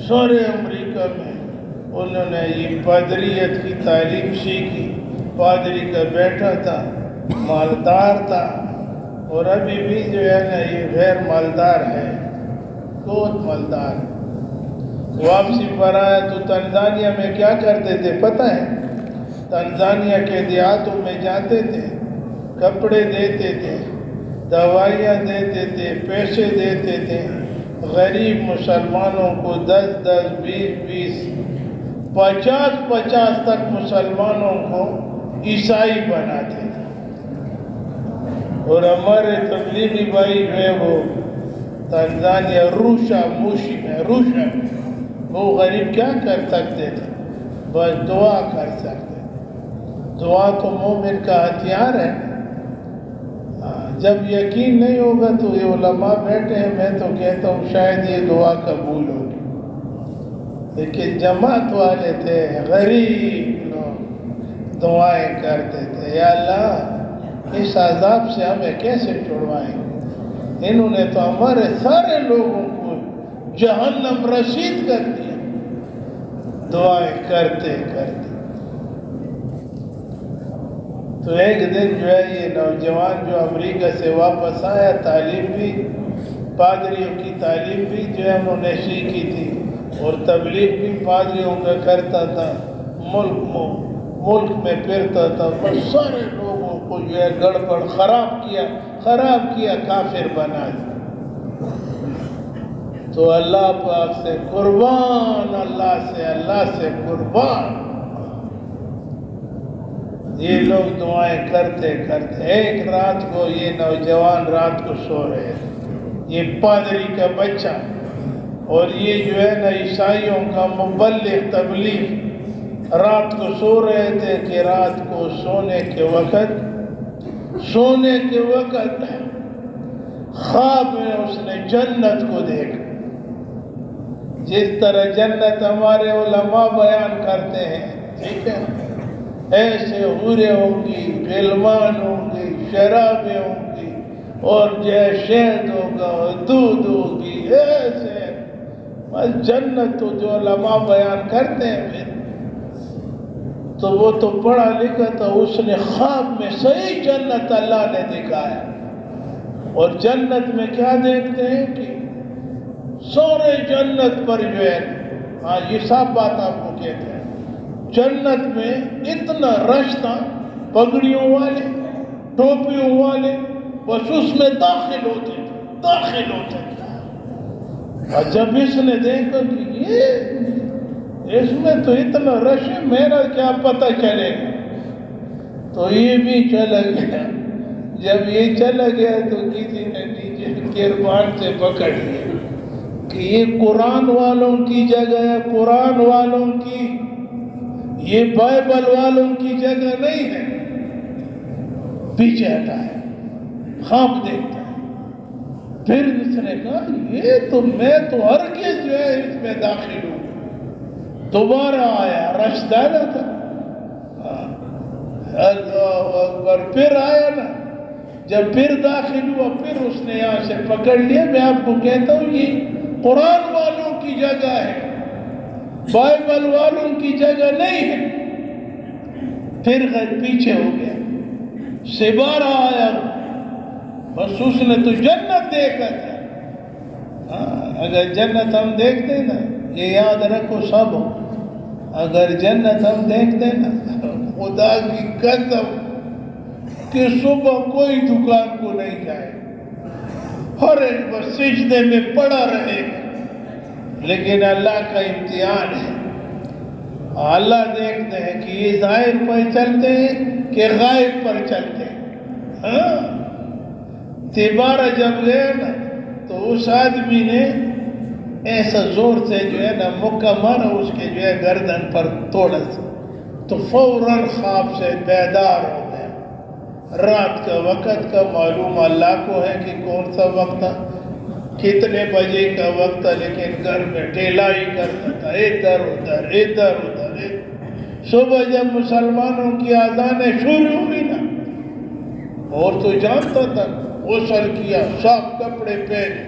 سارے امریکہ میں انہوں نے یہ پادریت کی تعلیم سیکھی۔ پادری کا بیٹا تھا، مالدار تھا، اور ابھی بھی جو ہے نا یہ غیر مالدار ہے، بہت مالدار۔ واپسی پر آیا تو تنزانیہ میں کیا کرتے تھے پتہ ہے؟ تنزانیہ کے دیہاتوں میں جاتے تھے، کپڑے دیتے تھے، دوائیاں دیتے تھے، پیسے دیتے تھے، غریب مسلمانوں کو 10 20 50 تک مسلمانوں کو عیسائی بناتے تھے۔ اور ہمارے تبلیغی بھائی جو ہے وہ تنزانیہ روشا میں وہ غریب کیا کر سکتے تھے؟ بس دعا کر سکتے۔ دعا تو مومن کا ہتھیار ہے۔ جب یقین نہیں ہوگا تو یہ علماء بیٹھے ہیں، میں تو کہتا ہوں شاید یہ دعا قبول ہوگی، لیکن جماعت والے تھے، غریب لوگ دعائیں کرتے تھے، یا اللہ اس عذاب سے ہمیں کیسے چھڑوائیں گے؟ انہوں نے تو ہمارے سارے لوگوں کو جہنم رسید کر دیا، دعائیں کرتے کرتے۔ تو ایک دن جو ہے یہ نوجوان جو امریکہ سے واپس آیا، تعلیم بھی پادریوں کی تعلیم بھی جو ہے انہوں نے سیکھی تھی، اور تبلیغ بھی پادریوں کا کرتا تھا، ملک میں پھرتا تھا، پر سارے لوگوں کو جو ہے گڑبڑ خراب کیا، کافر بنا دیا۔ تو اللہ پاک سے قربان، اللہ سے قربان، یہ لوگ دعائیں کرتے کرتے ایک رات کو یہ نوجوان رات کو سو رہے تھے، یہ پادری کا بچہ، اور یہ جو ہے نا عیسائیوں کا مبلغ تبلیغ، رات کو سو رہے تھے کہ رات کو سونے کے وقت خواب میں اس نے جنت کو دیکھا، جس طرح جنت ہمارے علماء بیان کرتے ہیں، ٹھیک ہے، ایسے حوریں ہوں گی، غلمان ہوں گی، شرابیں ہوں گی، اور جو شہد ہوگا اور دودھ ہوگی، ایسے بس جنت تو جو علماء بیان کرتے ہیں۔ تو وہ تو پڑھا لکھا تھا، اس نے خواب میں صحیح جنت اللہ نے دکھایا، اور جنت میں کیا دیکھتے ہیں کہ سورے جنت پر جو ہے، ہاں یہ سب بات آپ کو کہتے ہیں، جنت میں اتنا رش تھا، پگڑیوں والے، ٹوپیوں والے، بس اس میں داخل ہوتے تھے۔ اور جب اس نے دیکھا کہ اس میں تو اتنا رش ہے، میرا کیا پتہ چلے گا، تو یہ بھی چلا گیا۔ جب یہ چلا گیا تو کسی نے نیچے کربان سے پکڑ لیا کہ یہ قرآن والوں کی جگہ ہے، قرآن والوں کی، یہ بائبل والوں کی جگہ نہیں ہے، پیچھے ہٹا ہے، خواب دیکھتا ہے۔ پھر اس نے کہا میں تو ہرگز جو ہے اس میں داخل ہوں۔ دوبارہ آیا، رش زیادہ تھا، اللہ اکبر، پھر آیا نا، جب پھر داخل ہوا، پھر اس نے یہاں سے پکڑ لیا۔ میں آپ کو کہتا ہوں یہ قرآن والوں کی جگہ ہے، بائبل والوں کی جگہ نہیں ہے۔ پھر پیچھے ہو گیا، دوبارہ آیا، بس اس نے تو جنت دیکھا تھا۔ اگر جنت ہم دیکھتے نا، یہ یاد رکھو سب، اگر جنت ہم دیکھتے نا، خدا کی قسم کہ صبح کوئی دکان کو نہیں جائے، ہر ایک بس سجدے میں پڑا رہے گا۔ لیکن اللہ کا امتحان ہے، اللہ دیکھتے ہیں کہ یہ ظاہر پر چلتے ہیں کہ غائب پر چلتے ہیں۔ تیبارہ جب گئے نا تو اس آدمی نے ایسا زور سے جو ہے نا مکہ مارا اس کے جو ہے گردن پر توڑا، تو فوراً خواب سے بیدار ہو گیا۔ رات کا وقت کا معلوم اللہ کو ہے کہ کون سا وقت تھا، کتنے بجے کا وقت تھا، لیکن گھر میں ٹھیلا ہی کرتا تھا، ادھر ادھر ادھر ادھر۔ صبح جب مسلمانوں کی اذانیں شروع ہوئی نا، اور تو جانتا تھا، غسل کیا، صاف کپڑے پہنے،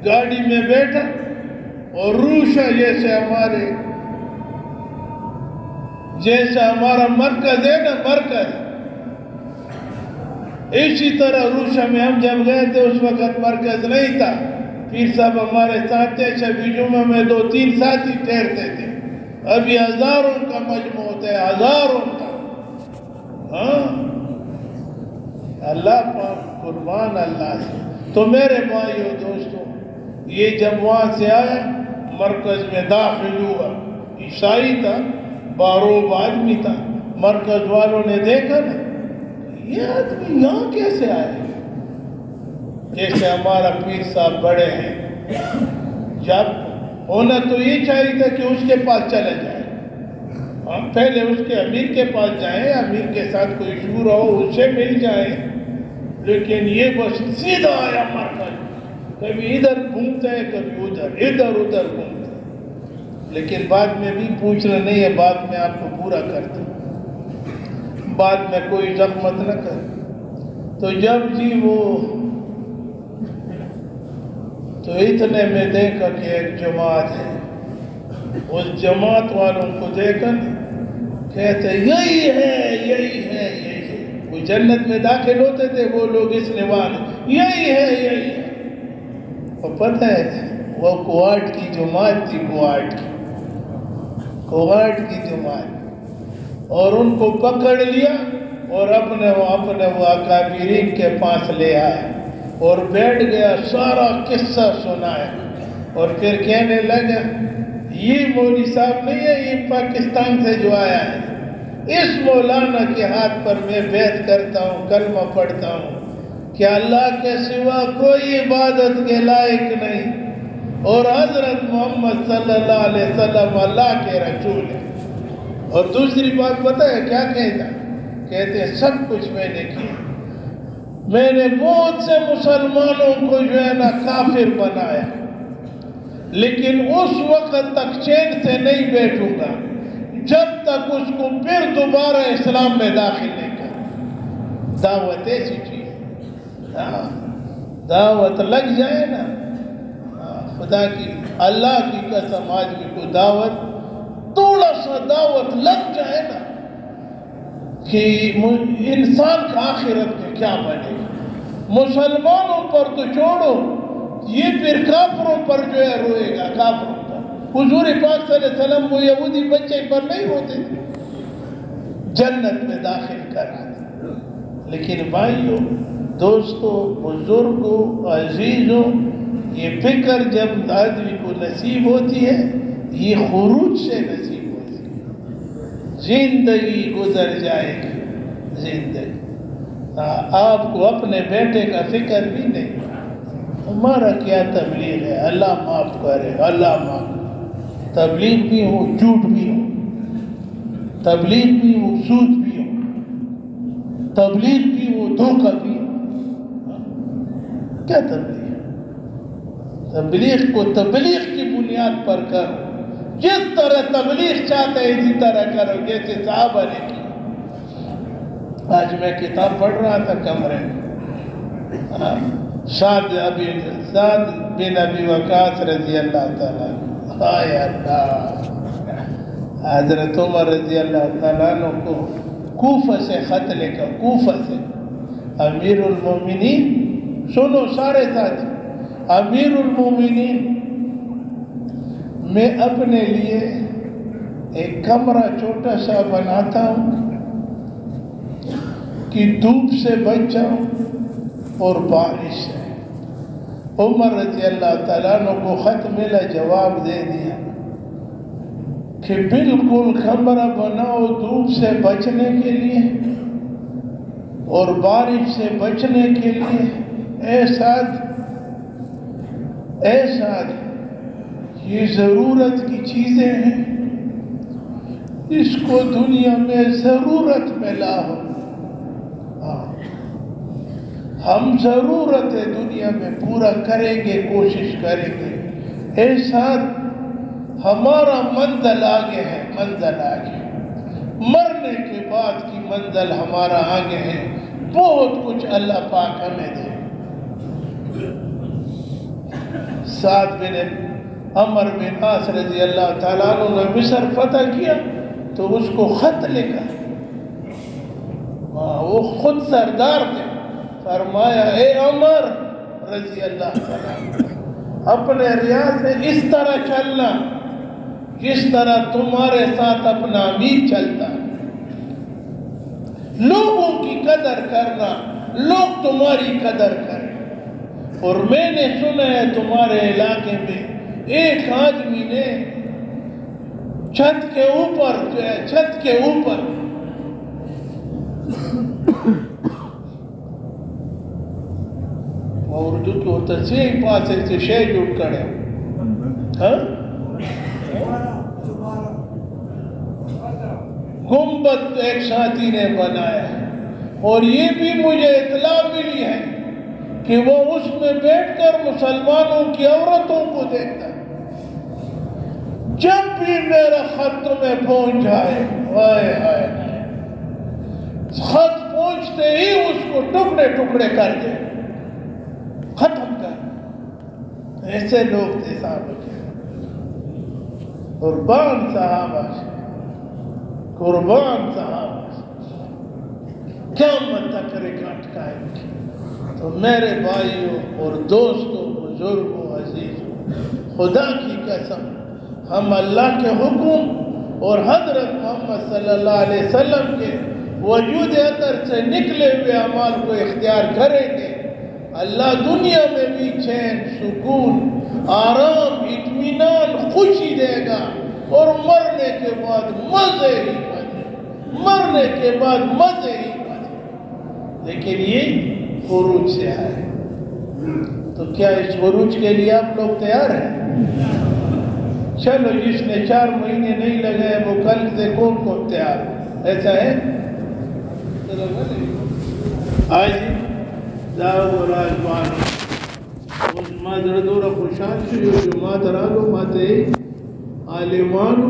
گاڑی میں بیٹھا، اور روشا جیسے ہمارا مرکز ہے نا، مرکز اسی طرح روشا میں ہم جب گئے تھے اس وقت مرکز نہیں تھا، پیر صاحب ہمارے ساتھ تھے، شبی جمعہ میں 2-3 ساتھی ٹھہرتے تھے، ابھی ہزاروں کا مجموع ہوتا ہے، ہزاروں کا۔ ہاں اللہ پاک، قربان اللہ سے۔ تو میرے بھائیو دوستو، یہ جب وہاں سے آیا مرکز میں داخل ہوا، عیسائی تھا، باروب آدمی تھا، مرکز والوں نے دیکھا نا یہ آدمی یہاں کیسے آئے، جیسے ہمارا پیر صاحب بڑے ہیں، جب ہونا تو یہ چاہیے تھا کہ اس کے پاس چلے جائیں، پہلے اس کے امیر کے پاس جائیں، امیر کے ساتھ کوئی شورا ہو اس سے مل جائیں، لیکن یہ بس سیدھا آیا مرکز، کبھی ادھر گھومتا ہے کبھی ادھر، ادھر ادھر گھومتا ہے، لیکن بعد میں بھی پوچھنا نہیں ہے، بعد میں آپ کو پورا کرتا ہوں، بعد میں کوئی زحمت نہ کر۔ تو جب جی وہ تو اتنے میں دیکھا کہ ایک جماعت ہے، اس جماعت والوں کو دیکھا کہتے یہی ہے یہی ہے یہی ہے، وہ جنت میں داخل ہوتے تھے وہ لوگ اس نوان، یہی ہے یہی ہے۔ اور پتہ ہے وہ کوارٹ کی جماعت تھی، کوارٹ کی جماعت، اور ان کو پکڑ لیا اور اپنے وہ اکابرین کے پاس لے آئے اور بیٹھ گیا، سارا قصہ سنایا، اور پھر کہنے لگا یہ مولوی صاحب نہیں ہے، یہ پاکستان سے جو آیا ہے، اس مولانا کے ہاتھ پر میں بیعت کرتا ہوں، کلمہ پڑھتا ہوں کہ اللہ کے سوا کوئی عبادت کے لائق نہیں، اور حضرت محمد صلی اللہ علیہ وسلم اللہ کے رسول ہیں۔ اور دوسری بات پتہ ہے کیا کہتے ہیں سب کچھ میں نے کیا، میں نے بہت سے مسلمانوں کو جو ہے نا کافر بنایا، لیکن اس وقت تک چین سے نہیں بیٹھوں گا جب تک اس کو پھر دوبارہ اسلام میں داخل نہیں کر۔ دعوت ایسی چیز، دعوت لگ جائے نا، خدا کی اللہ کی قسم، آدمی کو دعوت، تھوڑا سا دعوت لگ جائے نا کہ انسان کا آخرت میں کیا بنے گا۔ مسلمانوں پر تو چھوڑو، یہ پھر کافروں پر جو ہے روئے گا، کافروں پر۔ حضور پاک صلی اللہ علیہ وسلم وہ یہودی بچے پر نہیں روتے تھے، جنت میں داخل کراتے۔ لیکن بھائیوں، دوستوں، بزرگوں، عزیزوں، یہ فکر جب آدمی کو نصیب ہوتی ہے، یہ خروج سے نصیب ہوتی ہے، زندگی گزر جائے گی، زندگی۔ آپ کو اپنے بیٹے کا فکر بھی نہیں، ہمارا کیا تبلیغ ہے، اللہ معاف کرے، اللہ معاف۔ تبلیغ بھی ہو، جھوٹ بھی ہو، تبلیغ بھی ہو، سود بھی ہو، تبلیغ بھی ہو، دھوکہ بھی ہو، کیا تبلیغ؟ تبلیغ کو تبلیغ کی بنیاد پر کرو، جس طرح تبلیغ چاہتے ہیں اسی طرح کرو، جیسے صحابہ نے کی۔ آج میں کتاب پڑھ رہا تھا کمرے میں، سعد بن ابی وقاص رضی اللہ تعالیٰ عنہ، ہائے اللہ، حضرت عمر رضی اللہ تعالیٰ عنہ کو کوفہ سے خط لکھا، کوفہ سے، امیر المومنین، سنو سارے ساتھی، امیر المومنین، میں اپنے لیے ایک کمرہ چھوٹا سا بناتا ہوں کہ دھوپ سے بچ جاؤں اور بارش سے۔ عمر رضی اللہ تعالیٰ عنہ کو خط ملا، جواب دے دیا کہ بالکل کمرہ بناؤ دھوپ سے بچنے کے لیے اور بارش سے بچنے کے لیے۔ ایسا یہ ضرورت کی چیزیں ہیں، اس کو دنیا میں ضرورت میں لاؤ، ہم ضرورت ہے دنیا میں پورا کریں گے، کوشش کریں گے، ایسا ہمارا منزل آگے ہے، منزل آگے، مرنے کے بعد کی منزل ہمارا آگے ہے، بہت کچھ اللہ پاک ہمیں دے۔ سعد بن عمر بن عاص رضی اللہ تعالیٰ عنہ نے مصر فتح کیا تو اس کو خط لکھا، وہ خود سردار تھے، فرمایا اے عمر رضی اللہ تعالیٰ عنہ، اپنے ریاض میں اس طرح چلنا جس طرح تمہارے ساتھ اپنا امیر چلتا، لوگوں کی قدر کرنا، لوگ تمہاری قدر کریں۔ اور میں نے سنا ہے تمہارے علاقے میں ایک آدمی نے چھت کے اوپر اردو کی ہوتا ہے پاس سے شے جڑ کڑے گنبد ایک ساتھی نے بنایا، اور یہ بھی مجھے اطلاع ملی ہے کہ وہ اس میں بیٹھ کر مسلمانوں کی عورتوں کو دیکھتا ہے۔ جب بھی میرا خط تمہیں پہنچ جائے، ہائے ہائے، خط پہنچتے ہی اس کو ٹکڑے ٹکڑے کر دے، ختم کر۔ ایسے لوگ تھے صحابہ کے، قربان صحابہ، قربان صحابہ، قیامت تک ریکارڈ قائم کی۔ تو میرے بھائیوں اور دوستوں، بزرگوں، عزیزوں، خدا کی قسم، ہم اللہ کے حکم اور حضرت محمد صلی اللہ علیہ وسلم کے وجود اطہر سے نکلے ہوئے اعمال کو اختیار کریں گے، اللہ دنیا میں بھی چین، سکون، آرام، اطمینان، خوشی دے گا، اور مرنے کے بعد مزے ہی مزے، مرنے کے بعد مزے ہی مزے۔ لیکن یہ خروج سے ہے، تو کیا اس خروج کے لیے آپ لوگ تیار ہیں؟ چلو، جس نے 4 مہینے نہیں لگائے وہ کل سے کون تیار ہے؟ ایسا ہے؟ آج داؤ راجبان اس مادر دورا خوشحال شو جو مادر آلو ماتے عالمانو